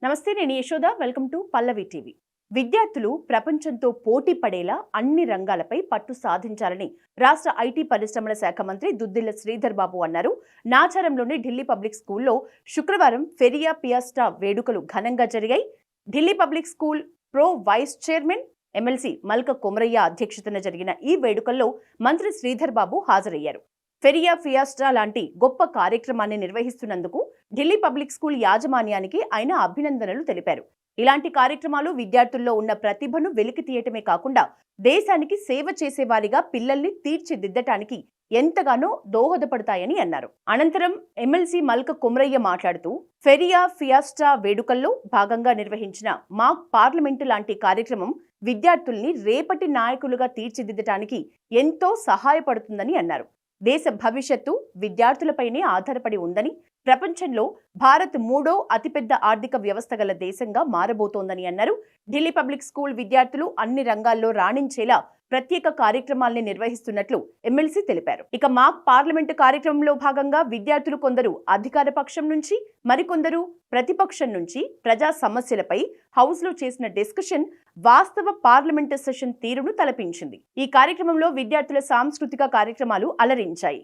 నమస్తే, నేను Yashoda. Welcome to Pallavi TV. విద్యార్థులు ప్రపంచంతో పోటీ పడేలా అన్ని రంగాలపై పట్టు సాధించాలని రాష్ట్ర ఐటీ పరిశ్రమల శాఖ మంత్రి దుద్దిళ్ల శ్రీధర్ బాబు అన్నారు. నాచారంలోని ఢిల్లీ పబ్లిక్ స్కూల్లో శుక్రవారం ఫెరియా ఫియాస్టా వేడుకలు ఘనంగా జరిగాయి. Delhi public school pro vice chairman MLC Malka Komaraiah అధ్యక్షతన జరిగిన ఈ వేడుకల్లో మంత్రి శ్రీధర్ బాబు హాజరయ్యారు. ఫెరియా ఫియాస్టా లాంటి గొప్ప కార్యక్రమాన్ని నిర్వహిస్తున్నందుకు ఢిల్లీ పబ్లిక్ స్కూల్ యాజమాన్యానికి ఆయన అభినందనలు తెలిపారు. ఇలాంటి కార్యక్రమాలు విద్యార్థుల్లో ఉన్న ప్రతిభను వెలికి తీయటమే కాకుండా దేశానికి సేవ చేసేవారిగా పిల్లల్ని తీర్చిదిద్దటానికి ఎంతగానో దోహదపడతాయని అన్నారు. అనంతరం ఎమ్మెల్సీ మల్క కొమరయ్య మాట్లాడుతూ ఫెరియా ఫియాస్టా వేడుకల్లో భాగంగా నిర్వహించిన మాక్ పార్లమెంటు లాంటి కార్యక్రమం విద్యార్థుల్ని రేపటి నాయకులుగా తీర్చిదిద్దటానికి ఎంతో సహాయపడుతుందని అన్నారు. దేశ భవిష్యత్తు విద్యార్థులపైనే ఆధారపడి ఉందని, ప్రపంచంలో భారత్ 3వ అతిపెద్ద ఆర్థిక వ్యవస్థ గల దేశంగా మారబోతోందని అన్నారు. ఢిల్లీ పబ్లిక్ స్కూల్ విద్యార్థులు అన్ని రంగాల్లో రాణించేలా ప్రత్యేక కార్యక్రమాల్ని నిర్వహిస్తున్నట్లు ఎమ్మెల్సీ తెలిపారు. ఇక మాక్ పార్లమెంటు కార్యక్రమంలో భాగంగా విద్యార్థులు కొందరు అధికార పక్షం నుంచి, మరికొందరు ప్రతిపక్షం నుంచి ప్రజా సమస్యలపై హౌస్ లో చేసిన డిస్కషన్ వాస్తవ పార్లమెంటు సెషన్ తీరును తలపించింది. ఈ కార్యక్రమంలో విద్యార్థుల సాంస్కృతిక కార్యక్రమాలు అలరించాయి.